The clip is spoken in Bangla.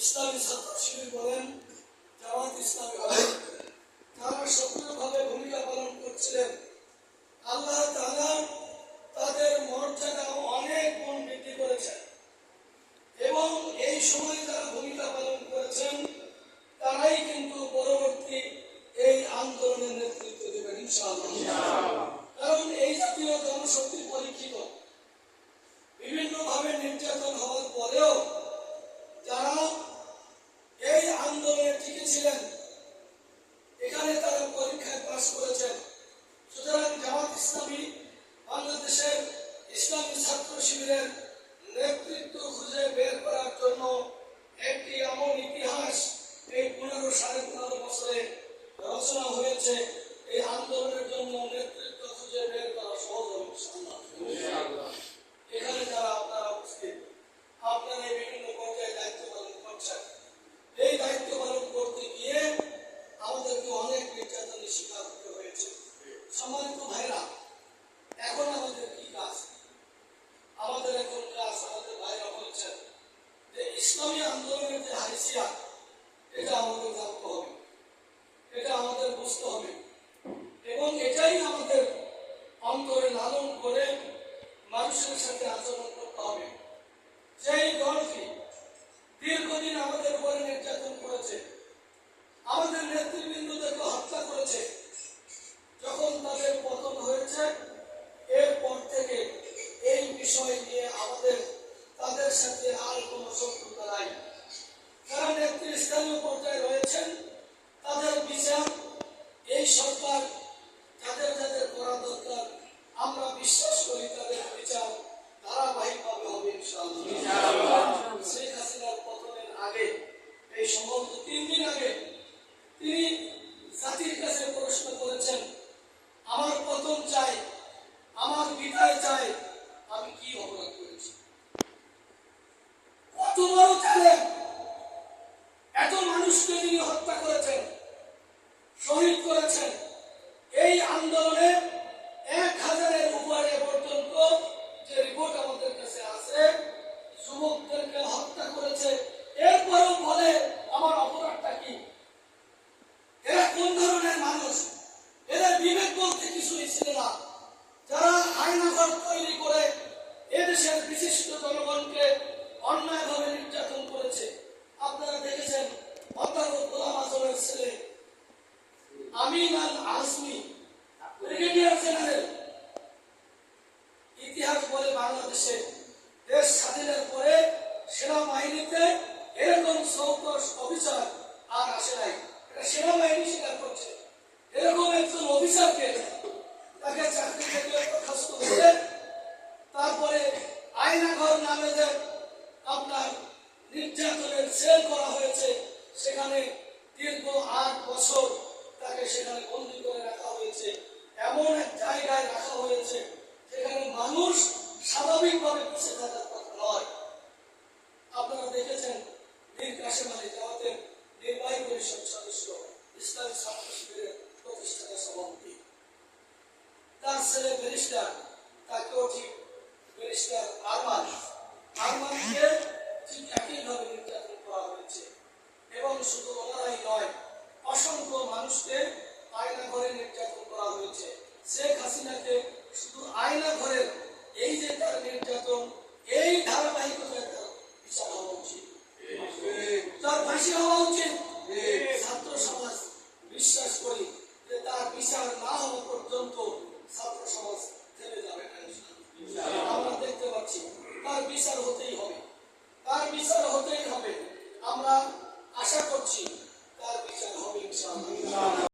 ইসলামী ছাত্র শিবির বলেন, জামাত ইসলামী বলেন, তারা সক্রিয়ভাবে ভূমিকা পালন করছিলেন। আল্লাহ তাআলা তাদের মর্যাদা অনেক গুণ বৃদ্ধি করেছেন এবং এই সময় যারা ভূমিকা পালন করেছেন তারাই কিন্তু পরবর্তী এই আন্দোলনের নেতৃত্ব দেবেন ইনশাআল্লাহ। কারণ এই জাতীয় জনশক্তি পরীক্ষিত, বিভিন্নভাবে নির্যাতন হওয়ার পরেও যারা এই আন্দোলনে টিকেছিলেন, এখানে তারা পরীক্ষায় পাশ করেছেন। সুতরাং জামাত ইসলামী বাংলাদেশের ইসলামী ছাত্র শিবিরের নেতৃত্ব খুঁজে বের করার জন্য একটি এমন ইতিহাস এই 15-15.5 বছরে রচনা হয়েছে। এই আন্দোলনের জন্য নেতৃত্ব খুঁজে বের করা সহজ হবে ইনশাআল্লাহ। এখানে যারা আপনারা উপস্থিত, আপনারা এই বিভিন্ন পর্যায়ে দায়িত্ব পালন করছেন। এই দায়িত্ব পালন করতে গিয়ে আমাদেরকে অনেক নির্যাতনের শিকার হতে হয়েছে। সম্মানিত ভাইরা, এখন আমাদের কি কাজ? আমাদের এখন কাজ, আমাদের ভাইরা বলছেন যে ইসলামী আন্দোলনের যে হাইসিয়াত, এটা আমাদের জানতে হবে, এটা আমাদের বুঝতে হবে এবং এটাই আমাদের অন্তরে লালন করে মানুষের সাথে আচরণ করতে হবে। যেই দলটি দীর্ঘদিন আমাদের উপরে নির্যাতন করেছে, আমাদের নেতৃবৃন্দদেরকে হত্যা করেছে, যখন তাদের পতন হয়েছে এরপর থেকে এই বিষয় নিয়ে আমাদের তাদের সাথে আর কোনো শত্রুতা নাই। যারা নেতৃস্থানীয় পর্যায়ে রয়েছেন তাদের বিচার এই সরকার যাদের যাদের করা দরকার, আমরা বিশ্বাস করি তাদের বিচার ধারাবাহিকভাবে হবে ইনশাআল্লাহ। শেখ হাসিনার পতনের আগে, এই সম্ভবত 3 দিন আগে, তিনি জাতির কাছে প্রশ্ন করেছেন, আমার পতন চাই, আমার বিদায় চাই, আমি কি অপরাধ করেছি? কত বড় ছিলেন! এত মানুষকে তিনি হত্যা করেছেন, শহীদ করেছেন। এই আন্দোলনে 1000-এর উপরে পর্যন্ত যে রিপোর্ট আমাদের কাছে আছে, যুবকদেরকে হত্যা করেছে। এরপরও বলে আমার অপরাধটা কি? এরা কোন ধরনের মানুষ? এরা বিবেক বলতে কিছুই ছিল না। যারা আয়নাঘর তৈরি করে এদেশের বিশিষ্ট জনগণকে অন্যায়ভাবে নির্যাতন করেছে। আপনারা দেখেছেন অধ্যাপক গোলাম আজমের ছেলে আমিন আল আজমি, ব্রিগেডিয়ার জেনারেল। ইতিহাস বলে বাংলাদেশে দেশ স্বাধীনের পরে সেনাবাহিনীতে এরকম চৌকস অফিসার আর আসে নাই। এটা সেনাবাহিনী স্বীকার করছে। এরকম একজন অফিসারকে তাকে চাকরি থেকে বরখাস্ত করে তারপরে আয়নাঘর নামে যে আপনার নির্যাতনের সেল করা হয়েছে, সেখানে দীর্ঘ 8 বছর তাকে সেখানে বন্দী করে রাখা হয়েছে। এমন এক জায়গায় রাখা হয়েছে যেখানে মানুষ স্বাভাবিকভাবে বেঁচে থাকার কথা নয়। আপনারা দেখেছেন মীর কাসেম আলী, জামাতের নির্বাহী পরিষদ সদস্য, ইসলামী ছাত্র শিবিরের প্রতিষ্ঠাতা সভাপতি, তার ছেলে ব্যারিস্টার, তাকেও ঠিক ব্যারিস্টার আরমানকে ঠিক একইভাবে নির্যাতন করা হয়েছে। এবং শুধু ওনারাই নয়, অসংখ্য মানুষকে আয়না ঘরে নির্যাতন করা হয়েছে। শেখ হাসিনাকে শুধু আয়না ঘরের এই যে তার নির্যাতন, এই ধারাবাহিকতায় তার বিচার হওয়া উচিত, তার ফাঁসি হওয়া উচিত। ছাত্র সমাজ বিশ্বাস করি যে তার বিচার না হওয়া পর্যন্ত ছাত্র সমাজ থেমে যাবে না। আমরা দেখতে পাচ্ছি তার বিচার হতেই হবে, তার বিচার হতেই হবে। আমরা আশা করছি